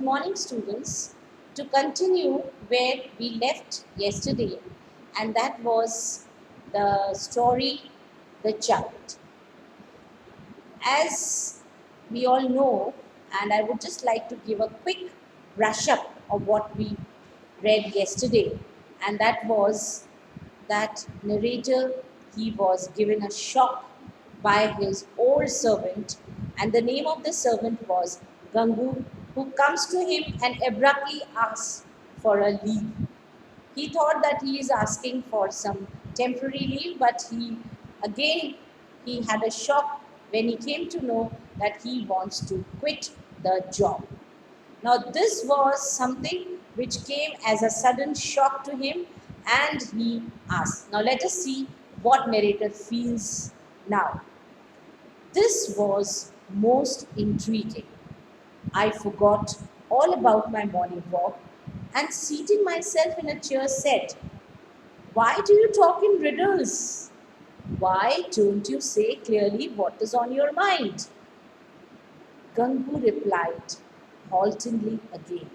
morning, students. To continue where we left yesterday, and that was the story The Child. As we all know, and I would just like to give a quick brush up of what we read yesterday, and that was that narrator, he was given a shock by his old servant, and the name of the servant was Gangu, who comes to him and abruptly asks for a leave. He thought that he is asking for some temporary leave, but again he had a shock when he came to know that he wants to quit the job. Now, this was something which came as a sudden shock to him, and he asked. Now, let us see what narrator feels now. This was most intriguing. I forgot all about my morning walk and seating myself in a chair said, "Why do you talk in riddles? Why don't you say clearly what is on your mind?" Gangu replied haltingly again,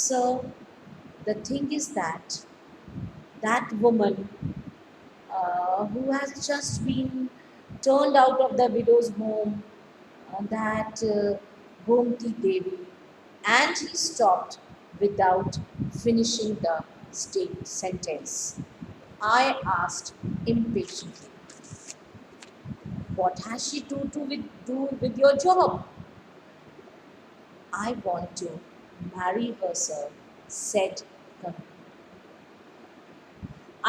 "Sir, the thing is that woman who has just been turned out of the widow's home, that Gomti Devi," and he stopped without finishing the sentence. I asked impatiently, "What has she to do with your job?" "I want to marry her, sir," said Karan.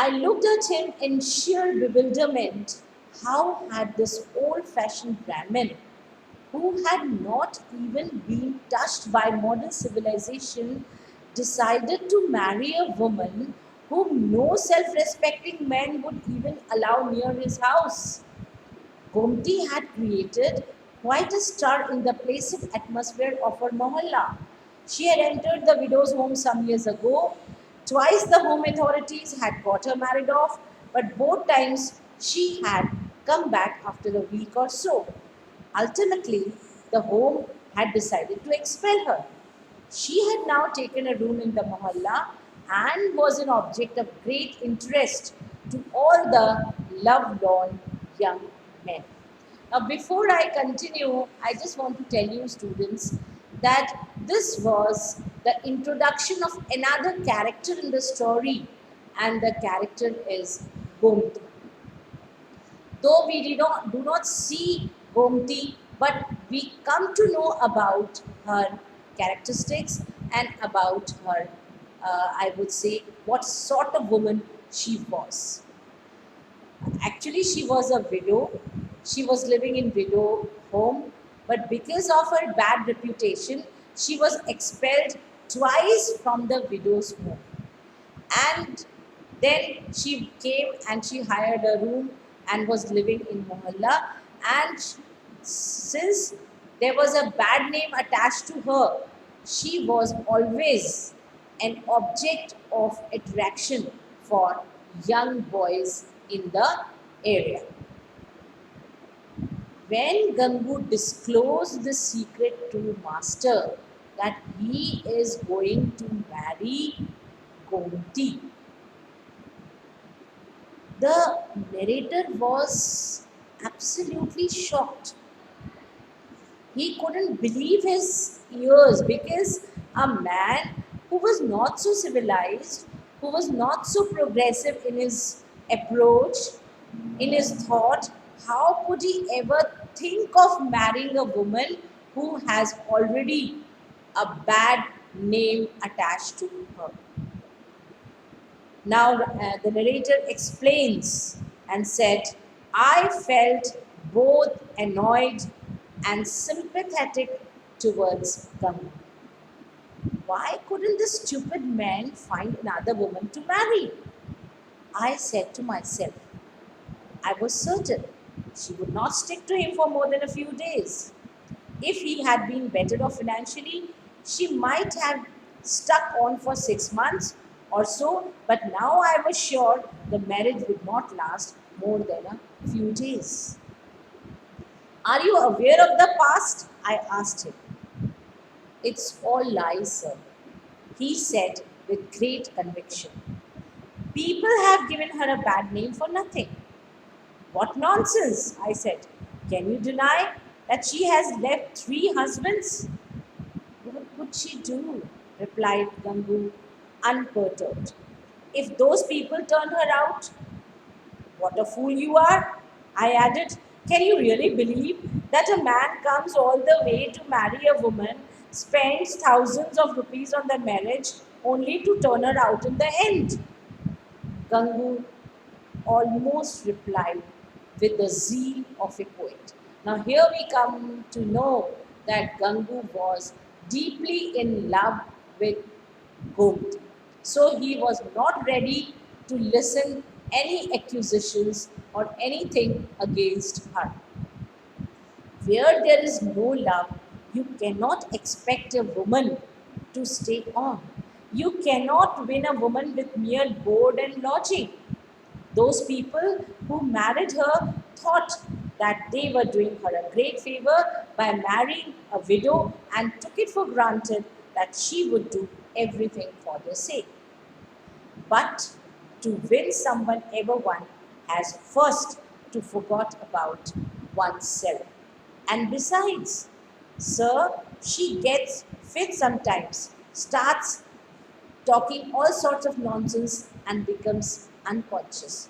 I looked at him in sheer bewilderment. How had this old fashioned Brahmin, who had not even been touched by modern civilization, decided to marry a woman whom no self respecting man would even allow near his house? Gomti had created quite a stir in the placid atmosphere of her mohalla. She had entered the widow's home some years ago. Twice the home authorities had got her married off, but both times she had come back after a week or so. Ultimately, the home had decided to expel her. She had now taken a room in the mohalla and was an object of great interest to all the lovelorn young men. Now, before I continue, I just want to tell you, students, that this was the introduction of another character in the story, and the character is Gomti. Though we do not see Gomti, but we come to know about her characteristics and about her, I would say, what sort of woman she was. Actually, she was a widow. She was living in widow home, but because of her bad reputation, she was expelled twice from the widow's home. And then she came and she hired a room and was living in Mohalla. And since there was a bad name attached to her, she was always an object of attraction for young boys in the area. When Gangu disclosed the secret to Master that he is going to marry Gomti, the narrator was absolutely shocked. He couldn't believe his ears because a man who was not so civilized, who was not so progressive in his approach, in his thought, how could he ever think of marrying a woman who has already a bad name attached to her? Now, the narrator explains and said, "I felt both annoyed and sympathetic towards Gangu. Why couldn't the stupid man find another woman to marry? I said to myself, I was certain she would not stick to him for more than a few days. If he had been better off financially, she might have stuck on for 6 months or so, but now I was sure the marriage would not last more than a few days." "Are you aware of the past?" I asked him. It's all lies, sir, he said with great conviction. People have given her a bad name for nothing. What nonsense, I said. Can you deny that she has left three husbands? What could she do? Replied Gangu, unperturbed. If those people turned her out, what a fool you are, I added. Can you really believe that a man comes all the way to marry a woman, spends thousands of rupees on the marriage, only to turn her out in the end? Gangu almost replied with the zeal of a poet. Now, here we come to know that Gangu was deeply in love with Gomti. So he was not ready to listen any accusations or anything against her. Where there is no love, you cannot expect a woman to stay on. You cannot win a woman with mere board and lodging. Those people who married her thought that they were doing her a great favor by marrying a widow and took it for granted that she would do everything for their sake. But to win someone ever one has first to forget about oneself. And besides, sir, she gets fit sometimes, starts talking all sorts of nonsense and becomes unconscious.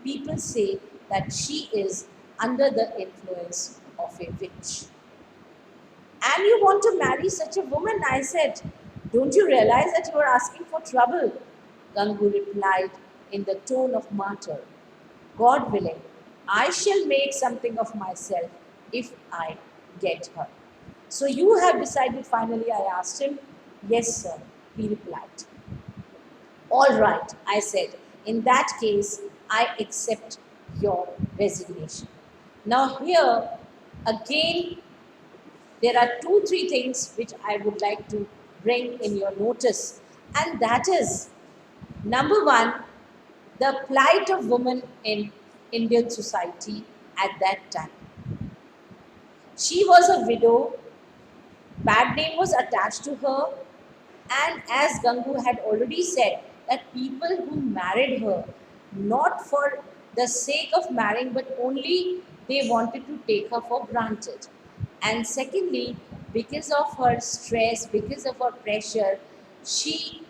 People say that she is under the influence of a witch. And you want to marry such a woman? I said. Don't you realize that you are asking for trouble? Gangu replied in the tone of martyr. God willing, I shall make something of myself if I get her. So you have decided finally, I asked him. Yes, sir, he replied. All right, I said. In that case, I accept your resignation. Now, here again, there are two, three things which I would like to bring in your notice, and that is number one, the plight of women in Indian society at that time. She was a widow, bad name was attached to her, and as Gangu had already said, that people who married her, not for the sake of marrying, but only they wanted to take her for granted. And secondly, because of her stress, because of her pressure, she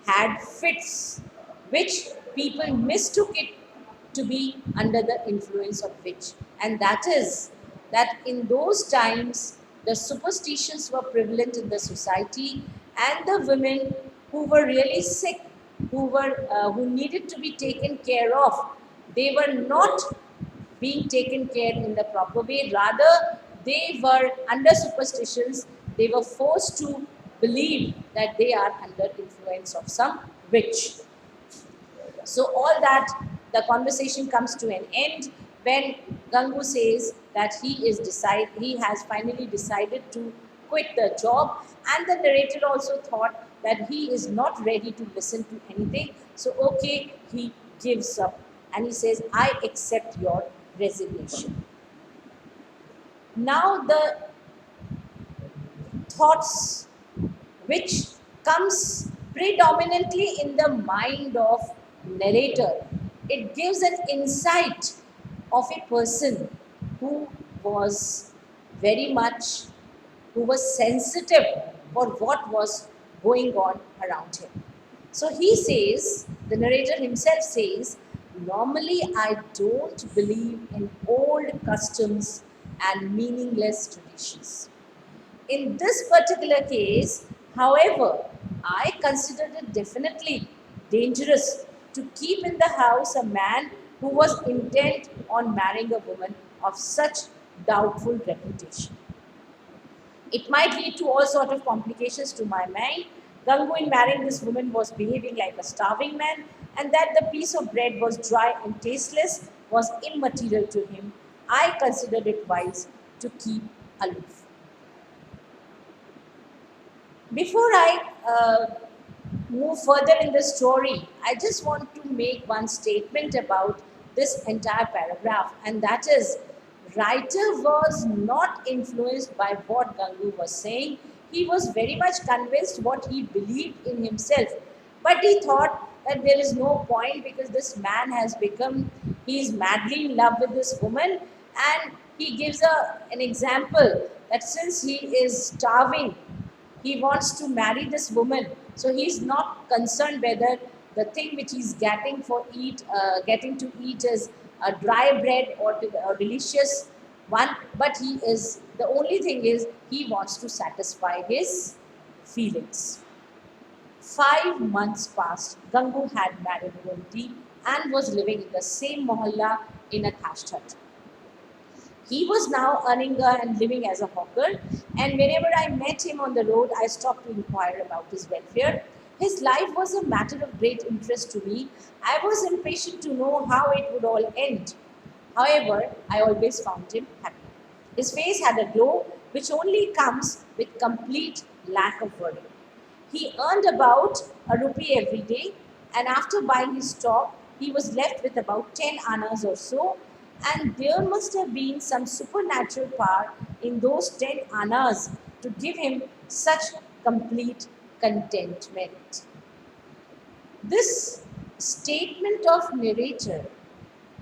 had fits, which people mistook it to be under the influence of witch. And that is that in those times, the superstitions were prevalent in the society, and the women who were really sick, who needed to be taken care of, they were not being taken care in the proper way. Rather, they were under superstitions. They were forced to believe that they are under influence of some witch. So all that, the conversation comes to an end when Gangu says that he has finally decided to quit the job, and the narrator also thought that he is not ready to listen to anything. So okay, he gives up and he says, I accept your resignation. Now the thoughts which comes predominantly in the mind of narrator, it gives an insight of a person who was very much, who was sensitive for what was going on around him. So he says, the narrator himself says, normally I don't believe in old customs and meaningless traditions. In this particular case, however, I considered it definitely dangerous to keep in the house a man who was intent on marrying a woman of such doubtful reputation. It might lead to all sort of complications to my mind. Gangu in marrying this woman was behaving like a starving man, and that the piece of bread was dry and tasteless was immaterial to him. I considered it wise to keep aloof. Before I move further in the story, I just want to make one statement about this entire paragraph, and that is, writer was not influenced by what Gangu was saying. he was very much convinced what he believed in himself. But he thought that there is no point because this man has become, he is madly in love with this woman. And he gives an example that since he is starving, he wants to marry this woman. So he's not concerned whether the thing which he's getting to eat is a dry bread or a delicious one. But he is, the only thing is he wants to satisfy his feelings. 5 months passed. Gangu had married Gomti and was living in the same mohalla in a thatched hut. He was now earning and living as a hawker, and whenever I met him on the road, I stopped to inquire about his welfare. His life was a matter of great interest to me. I was impatient to know how it would all end. However, I always found him happy. His face had a glow which only comes with complete lack of worry. He earned about a rupee every day, and after buying his stock, he was left with about 10 annas or so. And there must have been some supernatural power in those 10 annas to give him such complete contentment. This statement of narrator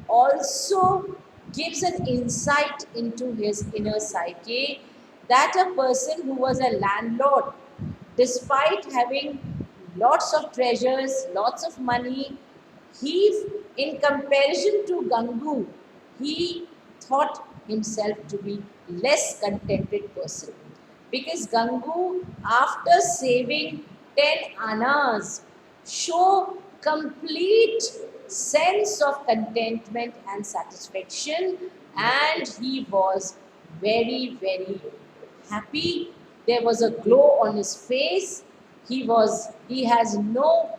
also gives an insight into his inner psyche, that a person who was a landlord, despite having lots of treasures, lots of money, he, in comparison to Gangu, he thought himself to be less contented person. Because Gangu, after saving 10 annas, show complete sense of contentment and satisfaction, and he was very, very happy. There was a glow on his face. He has no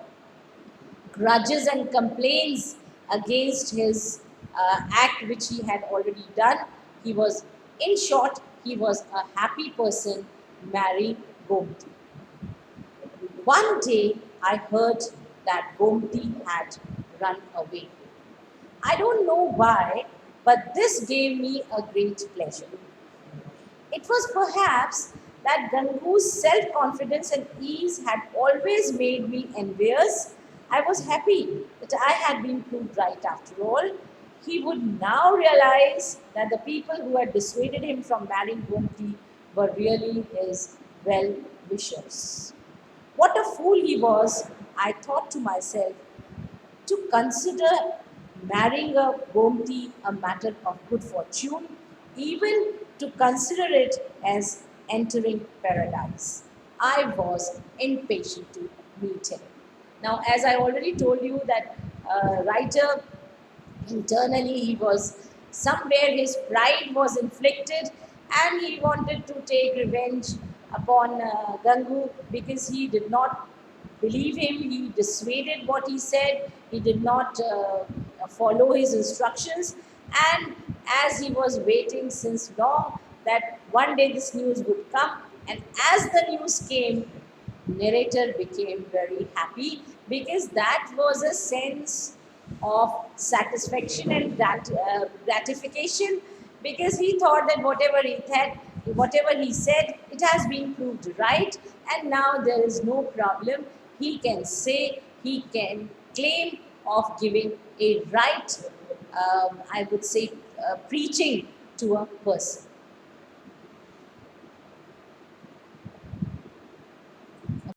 grudges and complaints against his act which he had already done. He was, in short, he was a happy person marrying Gomti. One day I heard that Gomti had run away. I don't know why, but this gave me a great pleasure. It was perhaps that Gangu's self confidence and ease had always made me envious. I was happy that I had been proved right after all. He would now realize that the people who had dissuaded him from marrying Gomti were really his well wishers. What a fool he was, I thought to myself, to consider marrying a Gomti a matter of good fortune, even to consider it as entering paradise. I was impatient to meet him. Now, as I already told you, that writer internally he was somewhere, his pride was inflicted, and he wanted to take revenge upon Gangu because he did not believe him, he dissuaded what he said, he did not follow his instructions. And as he was waiting since long that one day this news would come, and as the news came, narrator became very happy because that was a sense of satisfaction and gratification, because he thought that whatever he said, it has been proved right, and now there is no problem. He can say, he can claim of giving a right, I would say, preaching to a person.